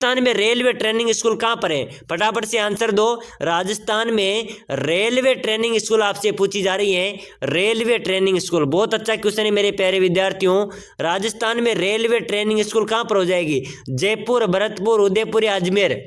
राजस्थान में railway training school कहाँ पर है? फटाफट से आंसर दो। राजस्थान में रेलवे ट्रेनिंग स्कूल आपसे पूछी जा रही है। रेलवे ट्रेनिंग स्कूल बहुत अच्छा क्वेश्चन है मेरे प्यारे विद्यार्थियों। राजस्थान में रेलवे ट्रेनिंग स्कूल कहाँ पर हो जाएगी? जयपुर, भरतपुर, उदयपुर या अजमेर?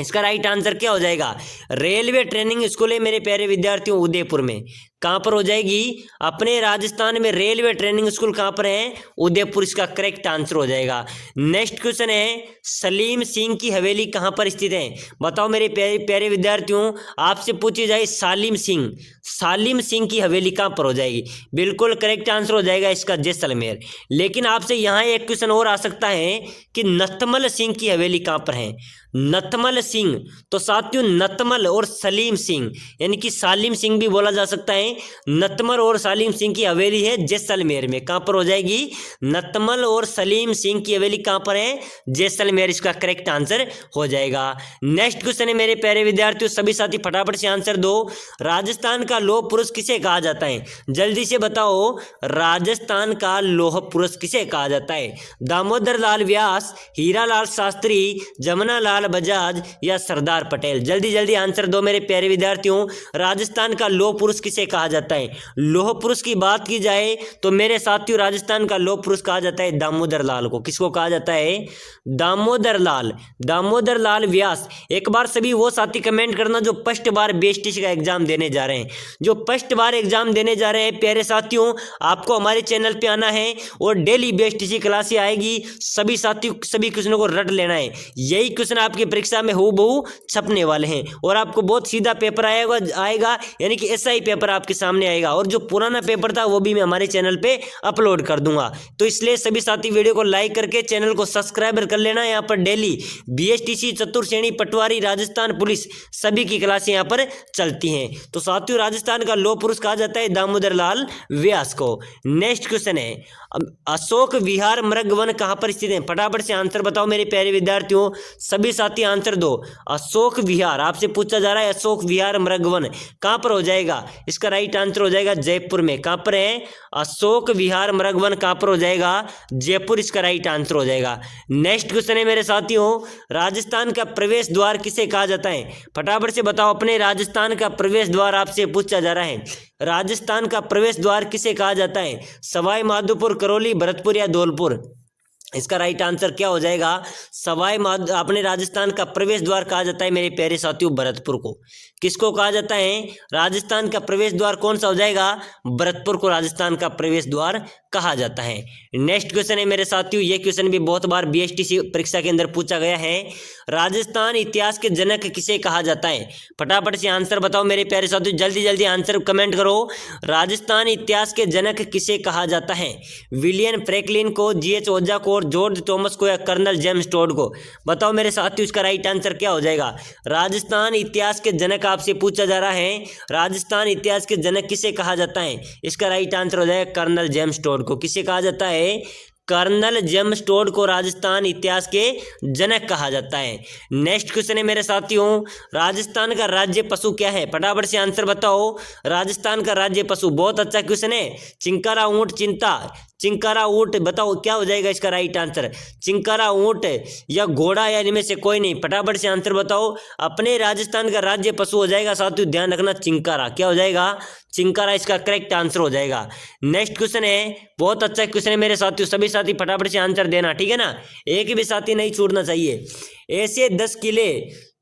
इसका राइट आंसर क्या हो जाएगा? रेलवे ट्रेनिंग स्कूल है मेरे प्यारे विद्यार्थियों उदयपुर में। कहाँ पर हो जाएगी? अपने राजस्थान में रेलवे ट्रेनिंग स्कूल कहाँ पर है? उदयपुर इसका करेक्ट आंसर हो जाएगा। नेक्स्ट क्वेश्चन है, सलीम सिंह की हवेली कहाँ पर स्थित है? बताओ मेरे प्यारे प्यारे विद्यार्थियों, आपसे पूछी जाए सालिम सिंह की हवेली कहाँ पर हो जाएगी? बिल्कुल करेक्ट आंसर हो जाएगा इसका जैसलमेर। लेकिन आपसे यहाँ एक क्वेश्चन और आ सकता है कि नथमल सिंह की हवेली कहाँ पर है? नथमल सिंह, तो साथियों नथमल और सलीम सिंह यानी कि सालिम सिंह भी बोला जा सकता है। नथमल और सलीम सिंह की हवेली है जैसलमेर में। कहाँ पर हो जाएगी? नथमल और सलीम सिंह की हवेली कहाँ पर है? जैसलमेर इसका करेक्ट आंसर हो जाएगा। नेक्स्ट क्वेश्चन है मेरे प्यारे विद्यार्थियों, सभी साथी फटाफट से आंसर दो। राजस्थान का लौह पुरुष किसे कहा जाता है? जल्दी से बताओ, राजस्थान का लौह पुरुष किसे कहा जाता है? दामोदर लाल व्यास, हीरालाल शास्त्री, जमुना लाल बजाज या सरदार पटेल? जल्दी जल्दी आंसर दो मेरे प्यारे विद्यार्थियों। राजस्थान का लौह पुरुष किसे कहा जाता है? लौह पुरुष की बात की जाए तो मेरे साथियों राजस्थान का लौह पुरुष कहा जाता है दामोदर लाल को। किसको कहा जाता है? दामोदर लाल व्यास। एक बार सभी वो साथी कमेंट करना जो फर्स्ट बार बीएसटीसी का एग्जाम देने जा रहे हैं। जो फर्स्ट बार एग्जाम देने जा रहे हैं प्यारे साथियों, आपको हमारे चैनल पे आना है और डेली बीएसटीसी क्लासें आएगी। सभी साथियों सभी क्वेश्चनों को रट लेना है। यही क्वेश्चन आपकी परीक्षा में हूबहू छपने वाले हैं और आपको बहुत सीधा पेपर आएगा यानी कि ऐसा ही पेपर आपके सामने आएगा। और जो पुराना पेपर था वो भी मैं हमारे चैनल पे अपलोड कर दूंगा। तो इसलिए सभी साथी वीडियो को लाइक करके चैनल को सब्सक्राइब कर लेना। यहाँ पर डेली बीएसटीसी, चतुर्श्रेणी, पटवारी, राजस्थान पुलिस सभी की क्लासें यहाँ पर चलती हैं। तो साथियों राजस्थान का लौह पुरुष कहा जाता है दामोदर लाल व्यास को। नेक्स्ट क्वेश्चन है, अशोक विहार मृग वन कहाँ पर स्थित है? फटाफट से आंसर बताओ मेरे प्यारे विद्यार्थियों, सभी साथी आंसर दो। अशोक विहार आपसे पूछा जा रहा है, अशोक विहार मृग वन कहाँ पर हो जाएगा? इसका राइट आंसर हो जाएगा जयपुर में। कहाँ पर है? अशोक विहार मृग वन कहाँ पर हो जाएगा? जयपुर इसका राइट आंसर हो जाएगा। नेक्स्ट क्वेश्चन है मेरे साथियों, राजस्थान का प्रवेश द्वार किसे कहा जाता है? फटाफट से बताओ, अपने राजस्थान का प्रवेश द्वार आपसे पूछा जा रहा है। राजस्थान का प्रवेश द्वार किसे कहा जाता है? सवाई माधोपुर, करौली, भरतपुर या धौलपुर? इसका राइट आंसर क्या हो जाएगा? अपने राजस्थान का प्रवेश द्वार कहा जाता है मेरे प्यारे साथियों भरतपुर को। किसको कहा जाता है? राजस्थान का प्रवेश द्वार कौन सा हो जाएगा? भरतपुर को राजस्थान का प्रवेश द्वार कहा जाता है। नेक्स्ट क्वेश्चन है मेरे साथियों, ये क्वेश्चन भी बहुत बार बीएसटीसी परीक्षा के अंदर पूछा गया है। राजस्थान इतिहास के जनक किसे कहा जाता है? फटाफट से आंसर बताओ मेरे प्यारे साथियों, जल्दी जल्दी आंसर कमेंट करो। राजस्थान इतिहास के जनक किसे कहा जाता है? विलियम फ्रैंकलिन को, जीएच ओजा को, जॉर्ज थॉमस को या कर्नल जेम्स टोड को? बताओ मेरे साथियों इसका राइट आंसर क्या हो जाएगा? राजस्थान इतिहास के जनक आपसे पूछा जा रहा है, राजस्थान इतिहास के जनक किसे कहा जाता है? इसका राइट आंसर हो जाएगा कर्नल जेम्स टोड को। किसे कहा जाता है? कर्नल जेम्स टोड को राजस्थान इतिहास के जनक कहा जाता है। नेक्स्ट क्वेश्चन है मेरे साथियों, राजस्थान का राज्य पशु क्या है? फटाफट से आंसर बताओ। राजस्थान का राज्य पशु बहुत अच्छा क्वेश्चन है। चिंकारा, ऊंट, चिंकारा, ऊंट, बताओ क्या हो जाएगा इसका राइट आंसर? चिंकारा, ऊंट या घोड़ा या इनमें से कोई नहीं? फटाफट से आंसर बताओ। अपने राजस्थान का राज्य पशु हो जाएगा साथियों, ध्यान रखना, चिंकारा। क्या हो जाएगा? चिंकारा इसका करेक्ट आंसर हो जाएगा। नेक्स्ट क्वेश्चन है, बहुत अच्छा क्वेश्चन है मेरे साथियों, सभी साथी फटाफट से आंसर देना, ठीक है ना? एक भी साथी नहीं छूटना चाहिए।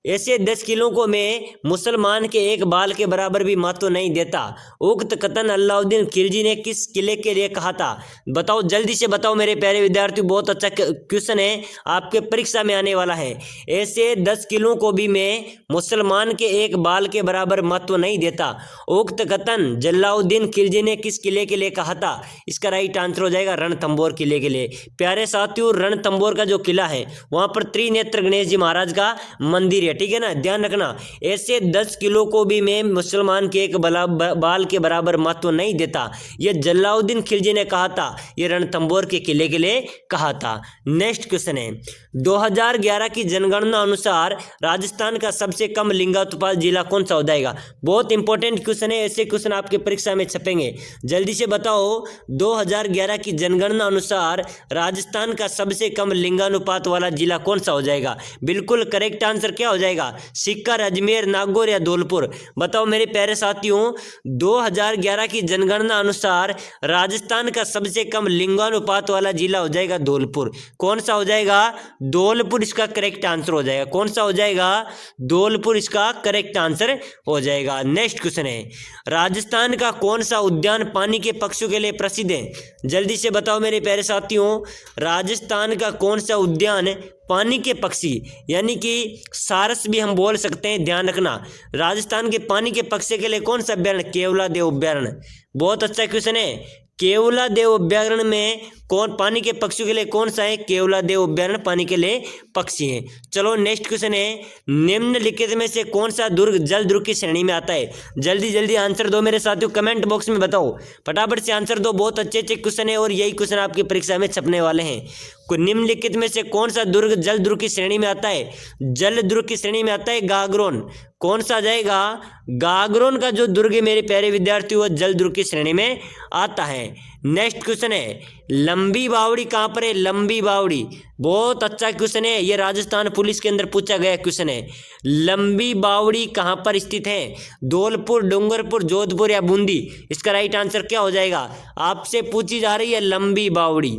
ऐसे 10 किलों को मैं मुसलमान के एक बाल के बराबर भी महत्व नहीं देता। उक्त कथन अलाउद्दीन खिलजी ने किस किले के लिए कहा था? बताओ, जल्दी से बताओ मेरे प्यारे विद्यार्थियों, बहुत अच्छा क्वेश्चन है, आपके परीक्षा में आने वाला है। ऐसे 10 किलों को भी मैं मुसलमान के एक बाल के बराबर महत्व नहीं देता। उक्त कथन जलाउद्दीन खिलजी ने किस किले के लिए कहा था? इसका राइट आंसर हो जाएगा रणथंभौर किले के लिए। प्यारे साथियों, रणथंभौर का जो किला है वहां पर त्रिनेत्र गणेश जी महाराज का मंदिर है, ठीक है ना, ध्यान रखना। ऐसे 10 किलो को भी मैं मुसलमान के एक बाल के बराबर महत्व नहीं देता, ये जलाउद्दीन खिलजी ने कहा था, ये रणथंभौर के किले के लिए कहा था। नेक्स्ट क्वेश्चन है 2011 की जनगणना अनुसार राजस्थान का सबसे कम लिंगानुपात जिला कौन सा हो जाएगा। बहुत इंपॉर्टेंट क्वेश्चन है, ऐसे क्वेश्चन आपके परीक्षा में छपेंगे। जल्दी से बताओ 2011 की जनगणना अनुसार राजस्थान का सबसे कम लिंगानुपात वाला जिला कौन सा हो जाएगा। बिल्कुल करेक्ट आंसर क्या हो जाएगा, सीकर, अजमेर, नागौर या धौलपुर। बताओ मेरे प्यारे साथियों 2011 की जनगणना अनुसार राजस्थान का सबसे कम लिंगानुपात वाला जिला हो जाएगा धौलपुर। कौन सा हो जाएगा, धौलपुर इसका करेक्ट आंसर हो जाएगा। कौन सा हो जाएगा, धौलपुर इसका करेक्ट आंसर हो जाएगा। नेक्स्ट क्वेश्चन है राजस्थान का कौन सा उद्यान पानी के पक्षियों के लिए प्रसिद्ध है। जल्दी से बताओ मेरे प्यारे साथियों राजस्थान का कौन सा उद्यान पानी के पक्षी यानी कि सारस भी हम बोल सकते हैं, ध्यान रखना। राजस्थान के पानी के पक्षी के लिए कौन सा अभ्यारण्य, केवलादेव अभ्यारण्य। बहुत अच्छा क्वेश्चन है। केवलादेव अभ्यारण्य में कौन पानी के पक्षियों के लिए कौन सा है, केवलादेव अभ्यारण्य पानी के लिए पक्षी है। चलो नेक्स्ट क्वेश्चन है निम्नलिखित में से कौन सा दुर्ग जल दुर्ग की श्रेणी में आता है। जल्दी जल्दी आंसर दो मेरे साथियों, कमेंट बॉक्स में बताओ, फटाफट से आंसर दो। बहुत अच्छे अच्छे क्वेश्चन है और यही क्वेश्चन आपकी परीक्षा में छपने वाले हैं। निम्नलिखित में से कौन सा दुर्ग जल दुर्ग की श्रेणी में आता है। जल दुर्ग की श्रेणी में आता है गागरोन। कौन सा जाएगा, गागरोन का जो दुर्ग है मेरे प्यारे विद्यार्थी वो जल दुर्ग की श्रेणी में आता है। नेक्स्ट क्वेश्चन है लंबी बावड़ी कहाँ पर है। लंबी बावड़ी बहुत अच्छा क्वेश्चन है, ये राजस्थान पुलिस के अंदर पूछा गया क्वेश्चन है। लंबी बावड़ी कहाँ पर स्थित है, धौलपुर, डूंगरपुर, जोधपुर या बूंदी। इसका राइट आंसर क्या हो जाएगा, आपसे पूछी जा रही है लंबी बावड़ी।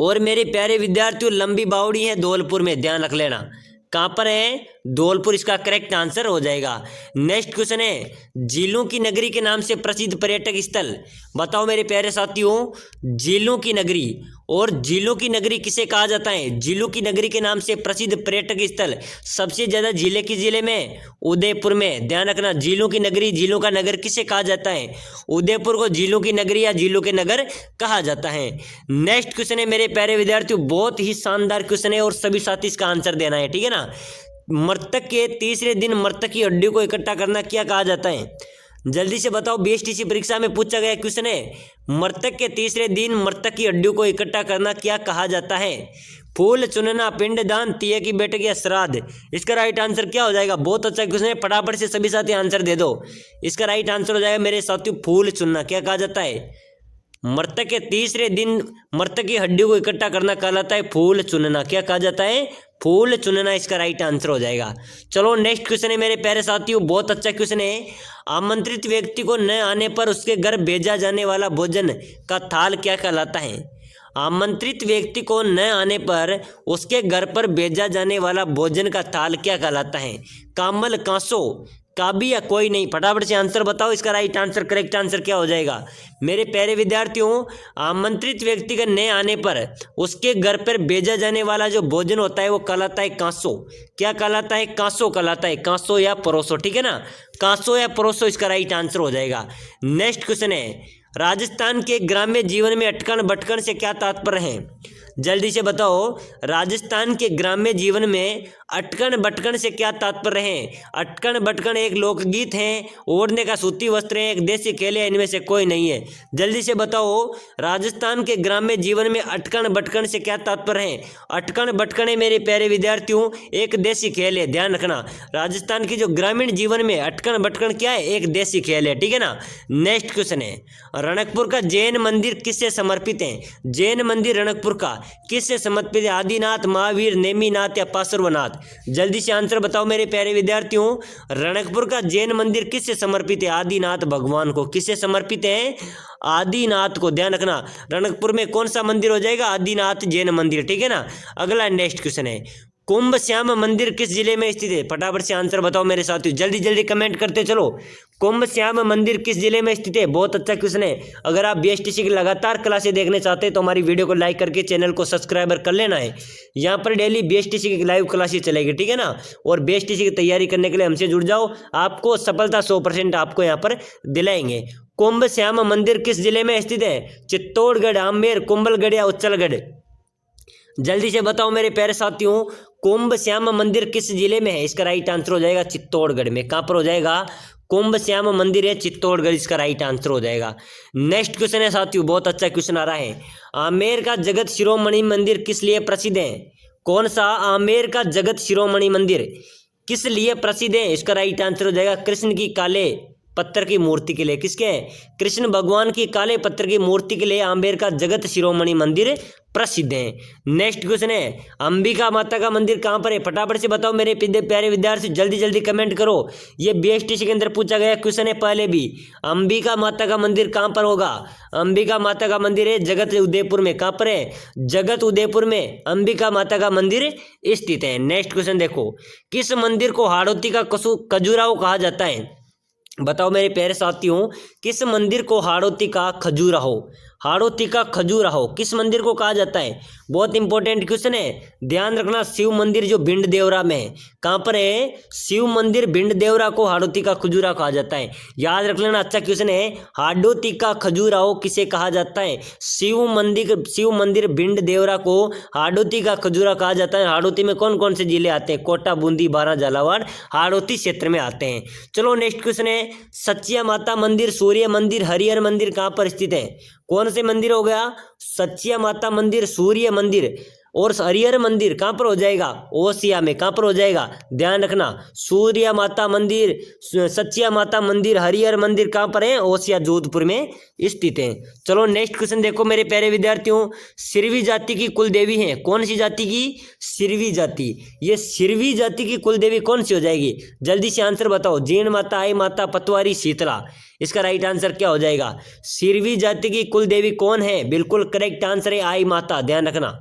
और मेरे प्यारे विद्यार्थियों लंबी बावड़ी है धौलपुर में, ध्यान रख लेना। कहाँ पर है, धौलपुर इसका करेक्ट आंसर हो जाएगा। नेक्स्ट क्वेश्चन है झीलों की नगरी के नाम से प्रसिद्ध पर्यटक स्थल। बताओ मेरे प्यारे साथियों झीलों की नगरी, और झीलों की नगरी किसे कहा जाता है। झीलों की नगरी के नाम से प्रसिद्ध पर्यटक स्थल सबसे ज्यादा झीलें किस जिले में, उदयपुर में। ध्यान रखना झीलों की नगरी, झीलों का नगर किसे कहा जाता है, उदयपुर को झीलों की नगरी या झीलों के नगर कहा जाता है। नेक्स्ट क्वेश्चन है मेरे प्यारे विद्यार्थियों बहुत ही शानदार क्वेश्चन है और सभी साथी इसका आंसर देना है, ठीक है ना। मृतक के तीसरे दिन मृतक की हड्डी को इकट्ठा करना क्या कहा जाता है। जल्दी से बताओ, बीएसटीसी परीक्षा में पूछा गया क्वेश्चन है मृतक के तीसरे दिन मृतक की हड्डी को इकट्ठा करना क्या कहा जाता है। फूल चुनना, पिंडदान, तिये की बैठक या श्राद्ध। इसका राइट आंसर क्या हो जाएगा। बहुत अच्छा क्वेश्चन है, फटाफट से सभी साथी आंसर दे दो। इसका राइट आंसर हो जाएगा मेरे साथियों फूल चुनना। क्या कहा जाता है, मृतक के तीसरे दिन मृतक की हड्डी को इकट्ठा करना कहलाता है फूल चुनना। क्या कहा जाता है, फूल चुनना इसका राइट आंसर हो जाएगा। चलो नेक्स्ट क्वेश्चन है मेरे प्यारे साथियों बहुत अच्छा क्वेश्चन है आमंत्रित व्यक्ति को न आने पर उसके घर भेजा जाने वाला भोजन का थाल क्या कहलाता है। आमंत्रित व्यक्ति को न आने पर उसके घर पर भेजा जाने वाला भोजन का थाल क्या कहलाता है। कामल, कांसो, काबी या कोई नहीं। फटाफट से आंसर बताओ, इसका राइट आंसर करेक्ट आंसर क्या हो जाएगा। मेरे प्यारे विद्यार्थियों आमंत्रित व्यक्ति के न आने पर उसके घर पर भेजा जाने वाला जो भोजन होता है वो कहलाता है कांसो। क्या कहलाता है, कांसो कहलाता है, कांसो या परोसो, ठीक है ना। कांसो या परोसो इसका राइट आंसर हो जाएगा। नेक्स्ट क्वेश्चन है राजस्थान के ग्राम्य जीवन में अटकन बटकन से क्या तात्पर्य है। जल्दी से बताओ राजस्थान के ग्राम्य जीवन में अटकन बटकन से क्या तात्पर्य है। अटकन बटकन एक लोकगीत है, ओढ़ने का सूती वस्त्र है, एक देसी खेल है, इनमें से कोई नहीं है। जल्दी से बताओ राजस्थान के ग्राम्य जीवन में अटकन बटकन से क्या तात्पर्य है। अटकन बटकन है मेरे प्यारे विद्यार्थियों एक देसी खेल है, ध्यान रखना। राजस्थान की जो ग्रामीण जीवन में अटकन बटकन क्या है, एक देसी खेल है, ठीक है ना। नेक्स्ट क्वेश्चन है रणकपुर का जैन मंदिर किससे समर्पित है। जैन मंदिर रणकपुर का किससे समर्पित है। आदिनाथ, महावीर, नेमीनाथ या पार्श्वनाथ। जल्दी से आंसर बताओ मेरे प्यारे विद्यार्थियों रणकपुर का जैन मंदिर किससे समर्पित है। आदिनाथ भगवान को। किससे समर्पित है, आदिनाथ को। ध्यान रखना रणकपुर में कौन सा मंदिर हो जाएगा, आदिनाथ जैन मंदिर, ठीक है ना। अगला नेक्स्ट क्वेश्चन है कुंभ श्याम मंदिर किस जिले में स्थित है। फटाफट से आंसर बताओ मेरे साथियों, जल्दी जल्दी कमेंट करते चलो। कुंभ श्याम मंदिर किस जिले में स्थित है। बहुत अच्छा क्वेश्चन है। अगर आप बीएसटीसी की लगातार क्लासें देखने चाहते हैं तो हमारी वीडियो को लाइक करके चैनल को सब्सक्राइबर कर लेना है। यहाँ पर डेली बीएसटीसी की लाइव क्लासें चलेगी, ठीक है ना। और बीएसटीसी की तैयारी करने के लिए हमसे जुड़ जाओ, आपको सफलता 100% आपको यहाँ पर दिलाएंगे। कुंभ श्याम मंदिर किस जिले में स्थित है। चित्तौड़गढ़, आमेर, कुंभलगढ़ या उच्चलगढ़। जल्दी से बताओ मेरे प्यारे साथियों कुंभ श्याम मंदिर किस जिले में है? इसका राइट आंसर हो जाएगा चित्तौड़गढ़ में। कहाँ पर हो जाएगा? कुंभ श्याम मंदिर है चित्तौड़गढ़, इसका राइट आंसर हो जाएगा। नेक्स्ट क्वेश्चन है साथियों, बहुत अच्छा क्वेश्चन आ रहा है। आमेर का जगत शिरोमणि मंदिर किस लिए प्रसिद्ध है? कौन सा आमेर का जगत शिरोमणि मंदिर किस लिए प्रसिद्ध है? इसका राइट आंसर हो जाएगा कृष्ण की काले पत्थर की मूर्ति के लिए। किसके? कृष्ण भगवान की काले पत्थर की मूर्ति के लिए आमेर का जगत शिरोमणि मंदिर प्रसिद्ध है। नेक्स्ट क्वेश्चन है, अंबिका माता का मंदिर कहाँ पर है? फटाफट से बताओ मेरे प्यारे विद्यार्थी, जल्दी जल्दी कमेंट करो। ये बीएसटीसी के अंदर पूछा गया क्वेश्चन है पहले भी। अंबिका माता का मंदिर कहाँ पर होगा? अंबिका माता का मंदिर है जगत उदयपुर में। कहाँ पर है? जगत उदयपुर में अंबिका माता का मंदिर स्थित है। नेक्स्ट क्वेश्चन देखो, किस मंदिर को हाड़ौती का खजुराहो कहा जाता है? बताओ मेरे प्यारे साथियों, किस मंदिर को हाड़ौती का खजुराहो, हाड़ौती का खजुराहो किस मंदिर को कहा जाता है? बहुत इंपॉर्टेंट क्वेश्चन है, ध्यान रखना। शिव मंदिर जो भिंड देवरा में है, कहाँ पर है? शिव मंदिर भिंड देवरा को हाड़ौती का खजुराहो कहा जाता है। याद रख लेना, अच्छा क्वेश्चन है। हाड़ौती का खजुराहो किसे कहा जाता है? शिव मंदिर भिंड देवरा को हाड़ौती का खजुराहो कहा जाता है। हाड़ौती में कौन कौन से जिले आते हैं? कोटा, बूंदी, बारां, झालावाड़ हाड़ौती क्षेत्र में आते हैं। चलो नेक्स्ट क्वेश्चन है, सचिया माता मंदिर, सूर्य मंदिर, हरिहर मंदिर कहाँ पर स्थित है? कौन से मंदिर हो गया? सचिया माता मंदिर, सूर्य मंदिर और हरिहर मंदिर कहाँ पर हो जाएगा? ओसिया में। कहाँ पर हो जाएगा? ध्यान रखना, सूर्य माता मंदिर, सचिया माता मंदिर, हरिहर मंदिर कहाँ पर है? ओसिया जोधपुर में स्थित है। चलो नेक्स्ट क्वेश्चन देखो मेरे प्यारे विद्यार्थियों, सिरवी जाति की कुल देवी है। कौन सी जाति की? सिरवी जाति। ये सिरवी जाति की कुल देवी कौन सी हो जाएगी? जल्दी से आंसर बताओ। जीण माता, आई माता, पतवारी, शीतला। इसका राइट आंसर क्या हो जाएगा? सिरवी जाति की कुल देवी कौन है? बिल्कुल करेक्ट आंसर है आई माता। ध्यान रखना,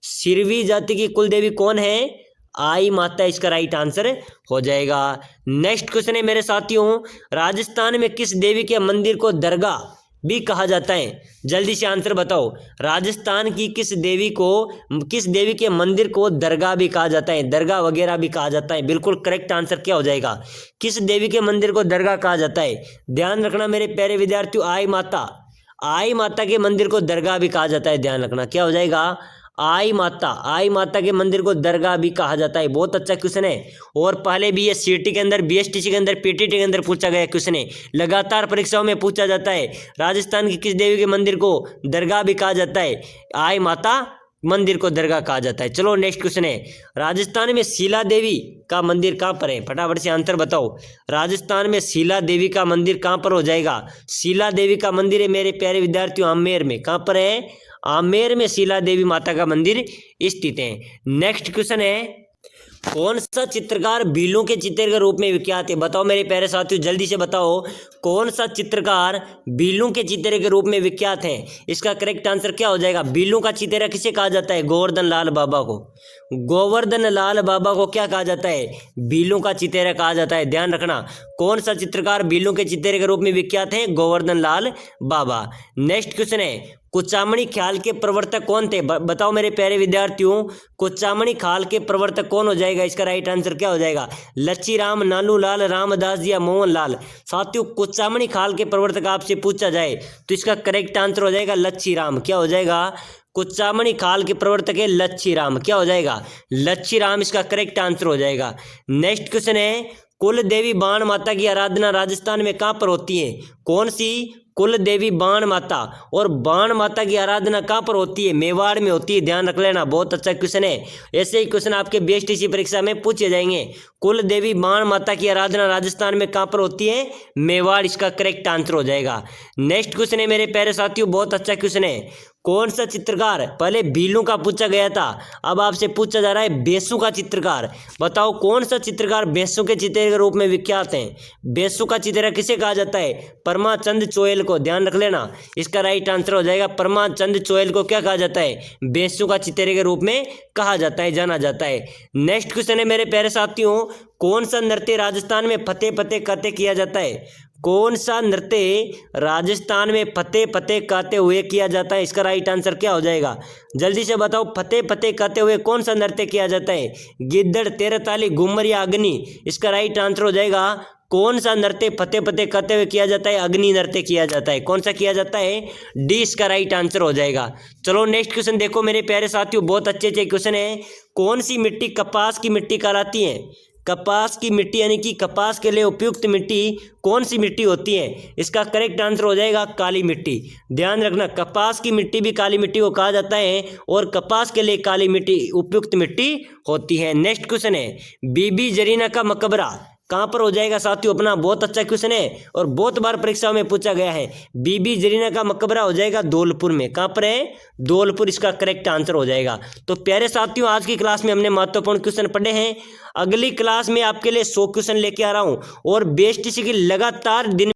सिरवी जाति की कुल देवी कौन है? आई माता, इसका राइट आंसर हो जाएगा। नेक्स्ट क्वेश्चन है मेरे साथियों, राजस्थान में किस देवी के मंदिर को दरगाह भी कहा जाता है? जल्दी से आंसर बताओ। राजस्थान की किस देवी के मंदिर को दरगाह भी कहा जाता है? दरगाह वगैरह भी कहा जाता है। बिल्कुल करेक्ट आंसर क्या हो जाएगा? किस देवी के मंदिर को दरगाह कहा जाता है? ध्यान रखना मेरे प्यारे विद्यार्थियों, आई माता, आई माता के मंदिर को दरगाह भी कहा जाता है। ध्यान रखना, क्या हो जाएगा? आई माता के मंदिर को दरगाह भी कहा जाता है। बहुत अच्छा क्वेश्चन है, और पहले भी ये सीटी के अंदर, बीएसटीसी के अंदर, पीटीटी के अंदर पूछा गया क्वेश्चन है। लगातार परीक्षाओं में पूछा जाता है, राजस्थान की किस देवी के मंदिर को दरगाह भी कहा जाता है? आई माता मंदिर को दरगाह कहा जाता है। चलो नेक्स्ट क्वेश्चन है, राजस्थान में शीला देवी का मंदिर कहाँ पर है? फटाफट से आंसर बताओ। राजस्थान में शीला देवी का मंदिर कहाँ पर हो जाएगा? शीला देवी का मंदिर है मेरे प्यारे विद्यार्थियों आमेर में। कहाँ पर है? आमेर में शीला देवी माता का मंदिर स्थित है। नेक्स्ट क्वेश्चन है, कौन सा चित्रकार भीलों के चित्र के रूप में विख्यात है? बताओ मेरे प्यारे साथियों, जल्दी से बताओ, कौन सा चित्रकार भीलों के चित्र के रूप में विख्यात है? इसका करेक्ट आंसर क्या हो जाएगा? भीलों का चित्रा किसे कहा जाता है? गोवर्धन लाल बाबा को। गोवर्धन लाल बाबा को क्या कहा जाता है? भीलों का चित्रा कहा जाता है। ध्यान रखना, कौन सा चित्रकार भीलों के चित्रे के रूप में विख्यात है? गोवर्धन लाल बाबा। नेक्स्ट क्वेश्चन है, कुचामणी ख्याल के प्रवर्तक कौन थे? बताओ मेरे प्यारे विद्यार्थियों, कुचामणी ख्याल के प्रवर्तक कौन हो जाएगा? इसका राइट आंसर क्या हो जाएगा? लच्छी राम, नानू लाल, रामदास जी या मोहन लाल। साथियों, कुचामणी ख्याल के प्रवर्तक आपसे पूछा जाए तो इसका करेक्ट आंसर हो जाएगा लच्छी राम। क्या हो जाएगा? कुचामणी ख्याल के प्रवर्तक है लच्छी राम। क्या हो जाएगा? लच्छी राम, इसका करेक्ट आंसर हो जाएगा। नेक्स्ट क्वेश्चन है, कुल देवी बाण माता की आराधना राजस्थान में कहाँ पर होती है? कौन सी? कुल देवी बाण माता, और बाण माता की आराधना कहाँ पर होती है? मेवाड़ में होती है। ध्यान रख लेना, बहुत अच्छा क्वेश्चन है। ऐसे ही क्वेश्चन आपके बीएसटीसी परीक्षा में पूछे जाएंगे। कुल देवी बाण माता की आराधना राजस्थान में कहाँ पर होती है? मेवाड़, इसका करेक्ट आंसर हो जाएगा। नेक्स्ट क्वेश्चन है मेरे प्यारे साथियों, बहुत अच्छा क्वेश्चन है, कौन सा चित्रकार, पहले भीलों का पूछा गया था, अब आपसे पूछा जा रहा है बेसु का चित्रकार। बताओ कौन सा चित्रकार बेसु के चित्र के रूप में विख्यात है? बेसु का चित्र किसे कहा जाता है? परमाचंद चोयल को। ध्यान रख लेना, इसका राइट आंसर हो जाएगा परमाचंद चोयल को क्या कहा जाता है? बेसु का चित्र के रूप में कहा जाता है, जाना जाता है। नेक्स्ट क्वेश्चन है मेरे प्यारे साथियों, कौन सा नृत्य राजस्थान में फतेह फतेह कहते किया जाता है? कौन सा नृत्य राजस्थान में फतेह फतेह कहते हुए किया जाता है? इसका राइट आंसर क्या हो जाएगा? जल्दी से बताओ, फतेह फतेह कहते हुए कौन सा नृत्य किया जाता है? गिद्दड़, तेरताली, घूमर या अग्नि? इसका राइट आंसर हो जाएगा कौन सा नृत्य फतेह फतेह कहते हुए किया जाता है? अग्नि नृत्य किया जाता है। कौन सा किया जाता है? डी इसका राइट आंसर हो जाएगा। चलो नेक्स्ट क्वेश्चन देखो मेरे प्यारे साथियों, बहुत अच्छे अच्छे क्वेश्चन है। कौन सी मिट्टी कपास की मिट्टी कहलाती है? कपास की मिट्टी यानी कि कपास के लिए उपयुक्त मिट्टी कौन सी मिट्टी होती है? इसका करेक्ट आंसर हो जाएगा काली मिट्टी। ध्यान रखना, कपास की मिट्टी भी काली मिट्टी को कहा जाता है और कपास के लिए काली मिट्टी उपयुक्त मिट्टी होती है। नेक्स्ट क्वेश्चन है, बीबी जरीना का मकबरा कहाँ पर हो जाएगा साथियों? अपना बहुत अच्छा क्वेश्चन है और बहुत बार परीक्षाओं में पूछा गया है। बीबी जरीना का मकबरा हो जाएगा धौलपुर में। कहाँ पर है? धौलपुर इसका करेक्ट आंसर हो जाएगा। तो प्यारे साथियों, आज की क्लास में हमने महत्वपूर्ण क्वेश्चन पढ़े हैं। अगली क्लास में आपके लिए 100 क्वेश्चन लेके आ रहा हूँ और बेस्ट की लगातार दिन